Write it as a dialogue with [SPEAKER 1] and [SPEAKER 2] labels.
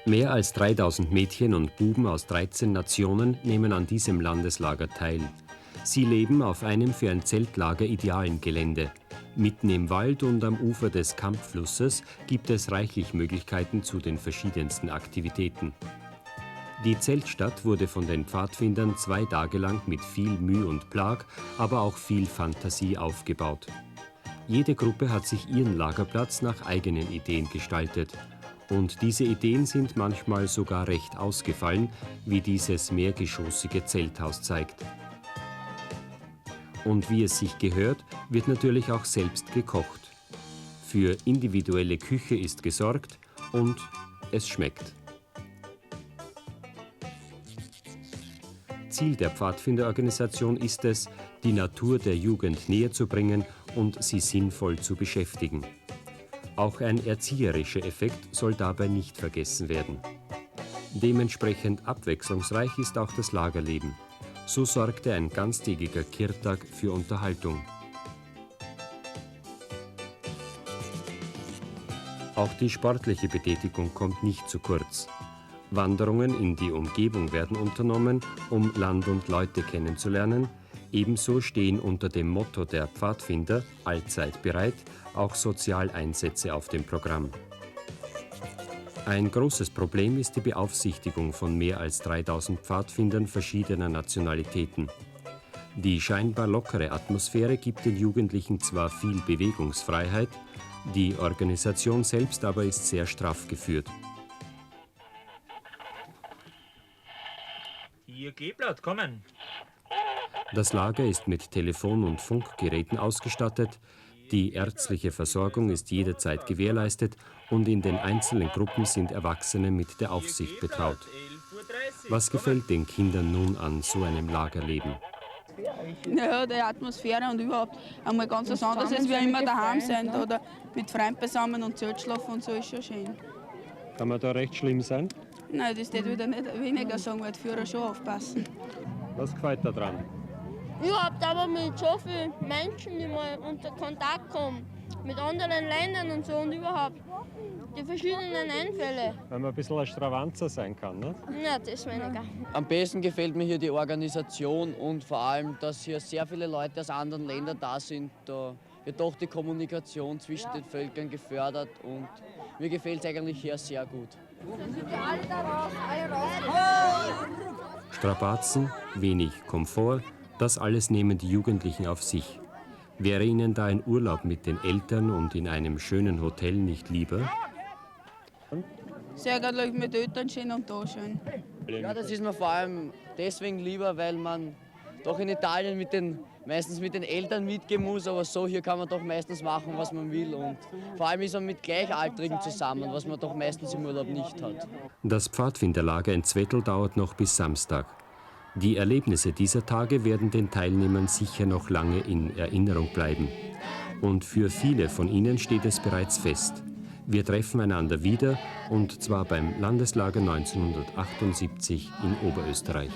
[SPEAKER 1] Mehr als 3000 Mädchen und Buben aus 13 Nationen nehmen an diesem Landeslager teil. Sie leben auf einem für ein Zeltlager idealen Gelände. Mitten im Wald und am Ufer des Kampfflusses gibt es reichlich Möglichkeiten zu den verschiedensten Aktivitäten. Die Zeltstadt wurde von den Pfadfindern 2 Tage lang mit viel Mühe und Plag, aber auch viel Fantasie aufgebaut. Jede Gruppe hat sich ihren Lagerplatz nach eigenen Ideen gestaltet. Und diese Ideen sind manchmal sogar recht ausgefallen, wie dieses mehrgeschossige Zelthaus zeigt. Und wie es sich gehört, wird natürlich auch selbst gekocht. Für individuelle Küche ist gesorgt und es schmeckt. Ziel der Pfadfinderorganisation ist es, die Natur der Jugend näher zu bringen und sie sinnvoll zu beschäftigen. Auch ein erzieherischer Effekt soll dabei nicht vergessen werden. Dementsprechend abwechslungsreich ist auch das Lagerleben. So sorgte ein ganztägiger Kirtag für Unterhaltung. Auch die sportliche Betätigung kommt nicht zu kurz. Wanderungen in die Umgebung werden unternommen, um Land und Leute kennenzulernen. Ebenso stehen unter dem Motto der Pfadfinder allzeit bereit auch Sozialeinsätze auf dem Programm. Ein großes Problem ist die Beaufsichtigung von mehr als 3000 Pfadfindern verschiedener Nationalitäten. Die scheinbar lockere Atmosphäre gibt den Jugendlichen zwar viel Bewegungsfreiheit, die Organisation selbst aber ist sehr straff geführt.
[SPEAKER 2] Hier, Kleeblatt, kommen!
[SPEAKER 1] Das Lager ist mit Telefon- und Funkgeräten ausgestattet, die ärztliche Versorgung ist jederzeit gewährleistet und in den einzelnen Gruppen sind Erwachsene mit der Aufsicht betraut. Was gefällt den Kindern nun an so einem Lagerleben?
[SPEAKER 3] Ja, die Atmosphäre und überhaupt einmal ganz was anderes, als wir immer daheim sind oder mit Freunden zusammen und Zelt schlafen und so ist schon schön.
[SPEAKER 1] Kann man da recht schlimm sein?
[SPEAKER 3] Nein, das wird wieder nicht weniger sagen, weil die Führer schon aufpassen.
[SPEAKER 1] Was gefällt da dran?
[SPEAKER 4] Überhaupt aber mit so vielen Menschen, die mal unter Kontakt kommen, mit anderen Ländern und so und überhaupt die verschiedenen Einfälle.
[SPEAKER 1] Weil man ein bisschen ein Stravanzer sein kann, ne?
[SPEAKER 4] Ja, das weniger.
[SPEAKER 5] Am besten gefällt mir hier die Organisation und vor allem, dass hier sehr viele Leute aus anderen Ländern da sind. Da wird doch die Kommunikation zwischen den Völkern gefördert und mir gefällt es eigentlich hier sehr gut.
[SPEAKER 1] Strapazen, wenig Komfort, das alles nehmen die Jugendlichen auf sich. Wäre ihnen da ein Urlaub mit den Eltern und in einem schönen Hotel nicht lieber?
[SPEAKER 3] Sehr gerne mit den Eltern schön und da schön.
[SPEAKER 5] Ja, das ist mir vor allem deswegen lieber, weil man doch in Italien meistens mit den Eltern mitgehen muss, aber so hier kann man doch meistens machen, was man will und vor allem ist man mit Gleichaltrigen zusammen, was man doch meistens im Urlaub nicht hat.
[SPEAKER 1] Das Pfadfinderlager in Zwettl dauert noch bis Samstag. Die Erlebnisse dieser Tage werden den Teilnehmern sicher noch lange in Erinnerung bleiben. Und für viele von ihnen steht es bereits fest. Wir treffen einander wieder, und zwar beim Landeslager 1978 in Oberösterreich.